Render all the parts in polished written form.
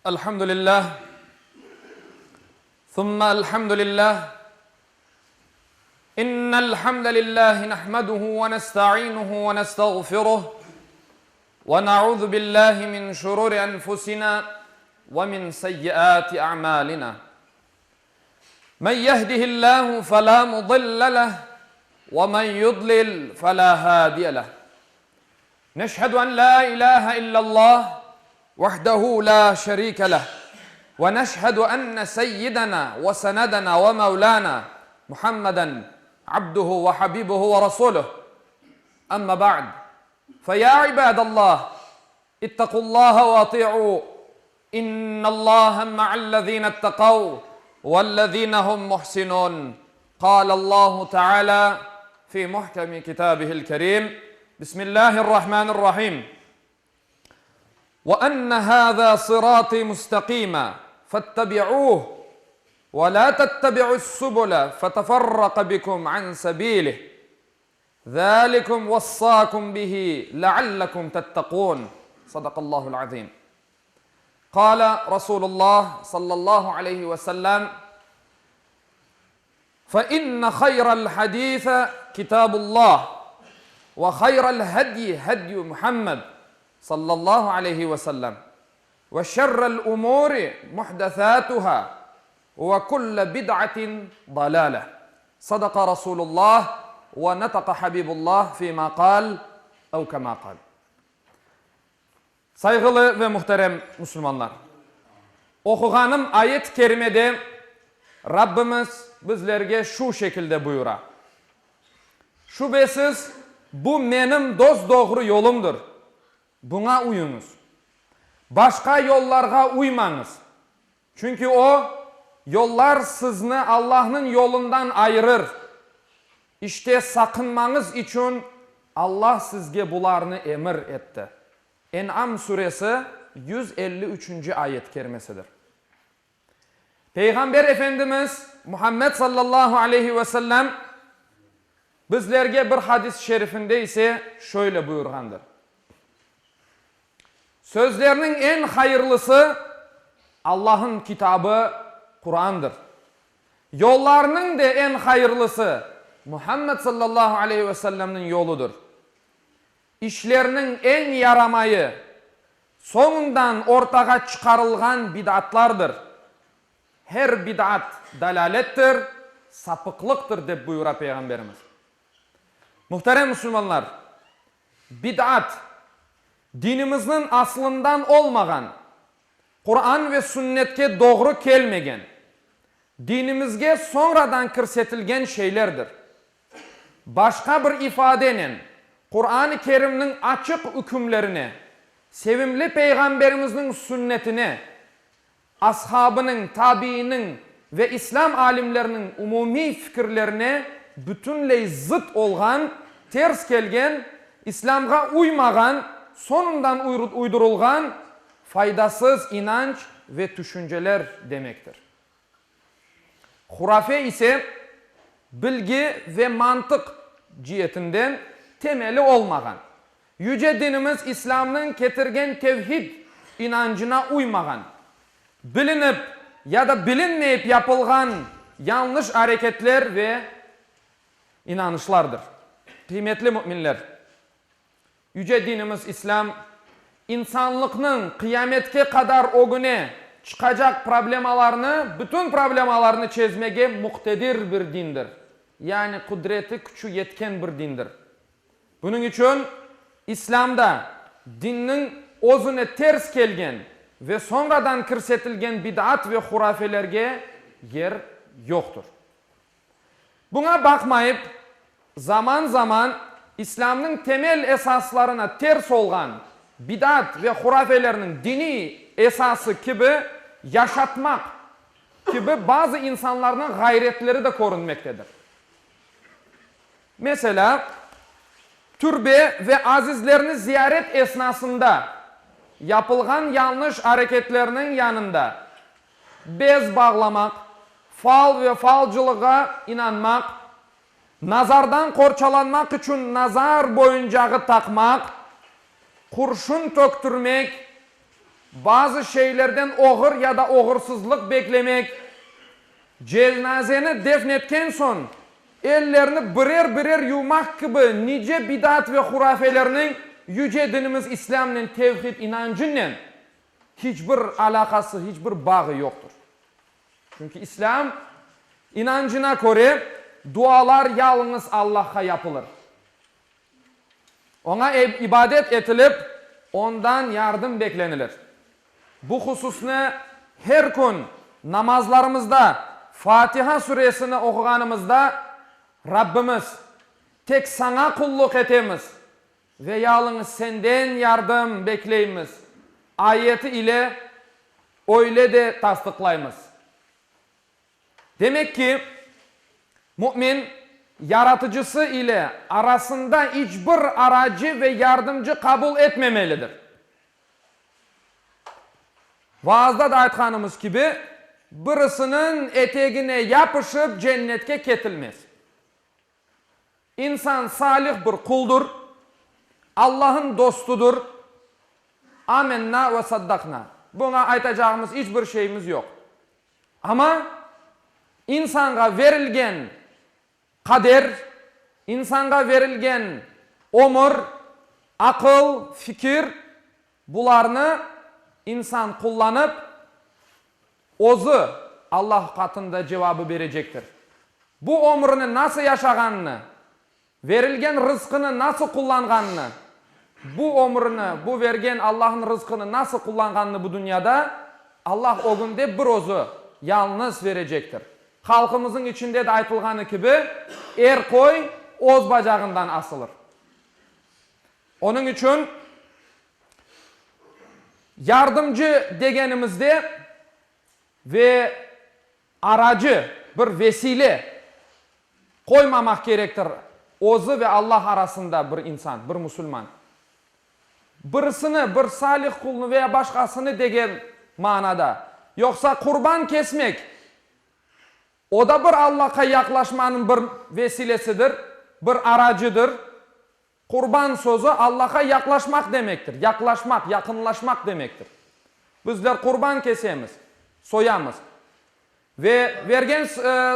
الحمد لله ثم الحمد لله إن الحمد لله نحمده ونستعينه ونستغفره ونعوذ بالله من شرور أنفسنا ومن سيئات أعمالنا من يهده الله فلا مضل له ومن يضلل فلا هادي له نشهد أن لا إله إلا الله وحده لا شريك له ونشهد أن سيدنا وسندنا ومولانا محمدا عبده وحبيبه ورسوله أما بعد فيا عباد الله اتقوا الله واطيعوا إن الله مع الذين اتقوا والذين هم محسنون قال الله تعالى في محكم كتابه الكريم بسم الله الرحمن الرحيم وأن هذا صراطي مستقيما فاتبعوه ولا تتبعوا السبل فتفرق بكم عن سبيله ذلكم وصاكم به لعلكم تتقون صدق الله العظيم قال رسول الله صلى الله عليه وسلم فإن خير الحديث كتاب الله وخير الهدي هدي محمد صلى الله عليه وسلم وشر الأمور محدثاتها وكل بدعة ضلالة صدق رسول الله ونطق حبيب الله فيما قال أو كما قال. Saygılı ve muhterem Müslümanlar, okuğanım ayet-i kerimede Rabbimiz bizlerge şu şekilde buyura. Şüphesiz bu benim dost doğru yolumdur. Buna uyunuz. Başka yollarga uymanız. Çünkü o yollar sizni Allah'ın yolundan ayırır. İşte sakınmanız için Allah sizge bularını emir etti. En'am suresi 153. ayet kerimesidir. Peygamber Efendimiz Muhammed sallallahu aleyhi ve sellem bizlerge bir hadis-i şerifinde ise şöyle buyurgandır. Sözlerinin en hayırlısı Allah'ın kitabı Kur'an'dır. Yollarının da en hayırlısı Muhammed sallallahu aleyhi ve sellem'in yoludur. İşlerinin en yaramayı sonundan ortaya çıkarılgan bid'atlardır. Her bid'at dalalettir, sapıklıktır de buyura Peygamberimiz. Muhterem Müslümanlar, bid'at dinimizin aslından olmagan, Kur'an ve sünnetke doğru kelmegen, dinimizge sonradan kirsetilgen şeylerdir. Başka bir ifadeyle Kur'an-ı Kerim'nin açık hükümlerini, sevimli Peygamberimizin sünnetini, ashabının, tabiinin ve İslam alimlerinin umumi fikirlerine bütünley zıt olgan, ters kelgen, İslam'a uymagan, sonundan uydurulgan faydasız inanç ve düşünceler demektir. Hurafe ise bilgi ve mantık cihetinden temeli olmagan, yüce dinimiz İslam'ın getirgen tevhid inancına uymagan, bilinip ya da bilinmeyip yapılgan yanlış hareketler ve inanışlardır. Kıymetli müminler, yüce dinimiz İslam, insanlıkның kıyametke kadar o güne çıkacak problemalarını, bütün problemalarını çözmege muhtedir bir dindir. Yani kudreti gücü yetken bir dindir. Bunun için İslam'da dinin özüne ters kelgen ve sonradan kirsetilgen bid'at ve hurafelerge yer yoktur. Buna bakmayıp zaman zaman İslam'ın temel esaslarına ters olgan bid'at ve hurafelerinin dini esası gibi yaşatmak gibi bazı insanların gayretleri de korunmaktadır. Mesela türbe ve azizlerini ziyaret esnasında yapılgan yanlış hareketlerinin yanında bez bağlamak, fal ve falcılığa inanmak, nazardan korçalanmak için nazar boyuncağı takmak, kurşun töktürmek, bazı şeylerden oğur ya da oğursuzluk beklemek, cenazeni defnetken son ellerini birer yumak gibi nice bidat ve hurafelerinin yüce dinimiz İslam'ın tevhid inancının hiçbir alakası, hiçbir bağı yoktur. Çünkü İslam inancına göre dualar yalnız Allah'a yapılır. Ona ibadet edilip ondan yardım beklenilir. Bu hususunu her gün namazlarımızda Fatiha suresini okuganımızda Rabbimiz tek sana kulluk etemiz ve yalnız senden yardım bekleyimiz ayeti ile öyle de tasdiklayımız. Demek ki mümin yaratıcısı ile arasında hiçbir aracı ve yardımcı kabul etmemelidir. Vaazda da aytganımız gibi birisinin eteğine yapışıp cennetke ketilmez. İnsan salih bir kuldur, Allah'ın dostudur. Amenna ve saddakna. Buna aytacağımız hiçbir şeyimiz yok. Ama insana verilgen kader, insana verilgen ömür, akıl, fikir bularını insan kullanıp ozu Allah katında cevabı verecektir. Bu ömrünü nasıl yaşaganını, verilgen rızkını nasıl kullanganını, bu ömrünü, bu vergen Allah'ın rızkını nasıl kullanganını bu dünyada Allah o günde bir ozu yalnız verecektir. Halkımızın içinde de aytılganı gibi er koy oz bacağından asılır. Onun için yardımcı degenimizde ve aracı bir vesile koymamak gerektir. Ozu ve Allah arasında bir insan, bir Müslüman. Birisini, bir salih kulunu veya başkasını degen manada. Yoksa kurban kesmek, o da bir Allah'a yaklaşmanın bir vesilesidir, bir aracıdır. Kurban sözü Allah'a yaklaşmak demektir. Yaklaşmak, yakınlaşmak demektir. Bizler kurban kesemiz, soyamız. Ve vergen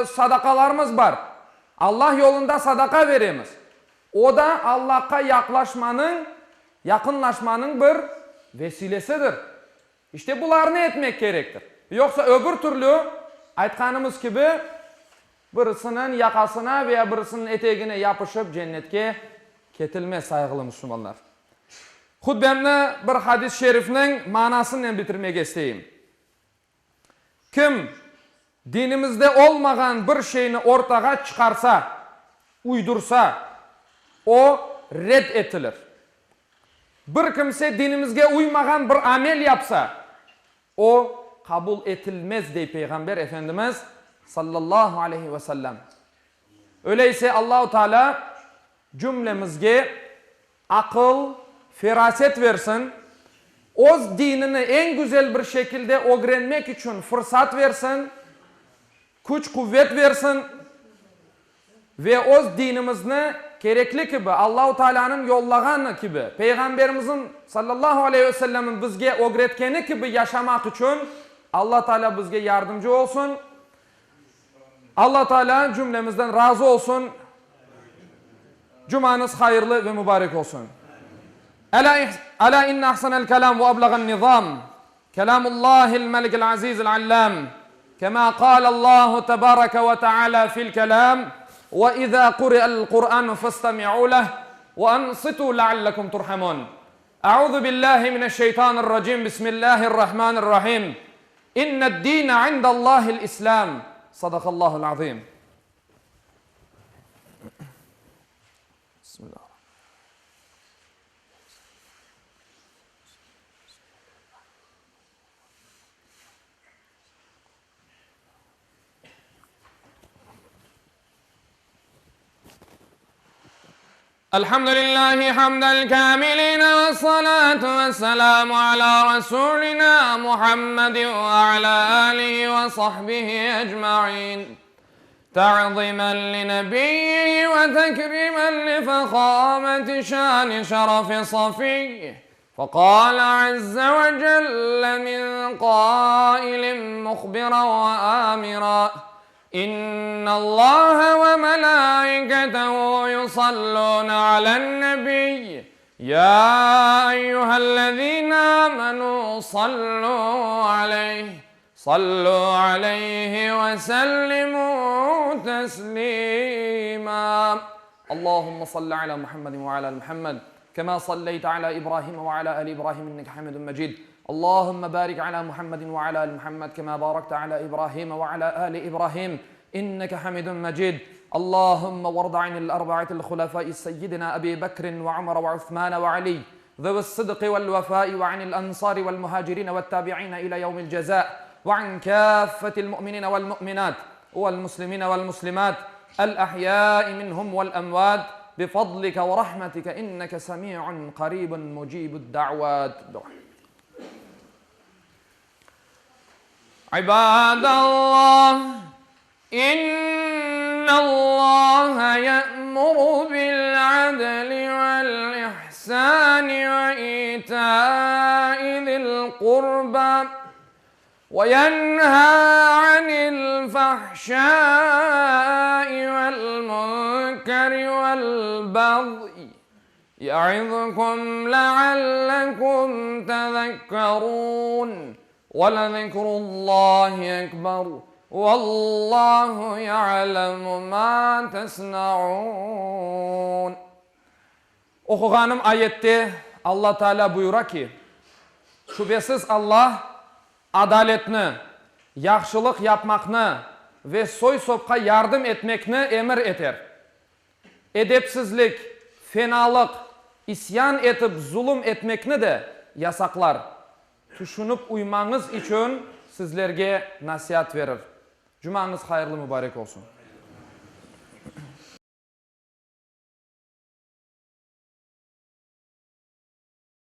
sadakalarımız var. Allah yolunda sadaka veremiz. O da Allah'a yaklaşmanın, yakınlaşmanın bir vesilesidir. İşte bunlarını etmek gerektir. Yoksa öbür türlü aytkanımız gibi birisinin yakasına veya birisinin eteğine yapışıp cennetke ketilmez saygılı Müslümanlar. Hutbemni bir hadis-i şerifinin manasını bitirmek isteyeyim. Kim dinimizde olmagan bir şeyini ortaga çıkarsa, uydursa, o red etilir. Bir kimse dinimizge uymagan bir amel yapsa, o kabul etilmez diye Peygamber Efendimiz sallallahu aleyhi ve sellem. Öyleyse Allahu Teala cümlemizge akıl, feraset versin. Oz dinini en güzel bir şekilde öğrenmek için fırsat versin. Güç kuvvet versin. Ve oz dinimizni gerekli gibi Allahu Teala'nın yollaganı gibi Peygamberimizin sallallahu aleyhi ve sellemin bizge öğretkeni gibi yaşamak için Allah Teala bizge yardımcı olsun. Allah Teala cümlemizden razı olsun. Cumanız hayırlı ve mübarek olsun. Ala inna ahsanal kelam ve ablagan nizam. Kelamullahil melikil azizil allam. Kema kâlallahu tebareke ve teala fil kelam. وإذا قرئ القرآن فاستمعوا له وأنصتوا لعلكم ترحمون. أعوذ بالله من الشيطان الرجيم. بسم الله الرحمن الرحيم. إن الدين عند الله الإسلام. صدق الله العظيم. بسم الله. الحمد لله حمد الكاملين والصلاة والسلام على رسولنا محمد وعلى آله وصحبه أجمعين تعظيما لنبيه وتكريما لفخامة شان شرف صفيه فقال عز وجل من قائل مخبرا وآمرا إن الله وملائكته يصلون على النبي يا أيها الذين آمنوا صلوا عليه وسلموا تسليما اللهم صل على محمد وعلى آل محمد كما صليت على إبراهيم وعلى آل إبراهيم إنك حميد مجيد اللهم بارك على محمد وعلى آل محمد كما باركت على إبراهيم وعلى آل إبراهيم إنك حميد مجيد اللهم وارض عن الأربعة الخلفاء سيدنا أبي بكر وعمر وعثمان وعلي ذوي الصدق والوفاء وعن الأنصار والمهاجرين والتابعين إلى يوم الجزاء وعن كافة المؤمنين والمؤمنات والمسلمين والمسلمات الأحياء منهم والأموات بفضلك ورحمتك إنك سميع قريب مجيب الدعوات عباد الله إن الله يأمر بالعدل والإحسان وإيتاء ذي القربى وينهى عن الفحشاء والمنكر والبغي يعظكم لعلكم تذكرون ولذكر الله أكبر والله يعلم ما تصنعون. Okuğanım ayette Allah Teala buyura ki, şüphesiz Allah adaletni, yaxşılık yapmakni ve soy sopka yardım etmekni emir eter. Edepsizlik, fenalık, isyan etip zulüm etmekni de yasaklar. Düşünüp uymanız için sizlerge nasihat verir. Cumanız hayırlı mübarek olsun.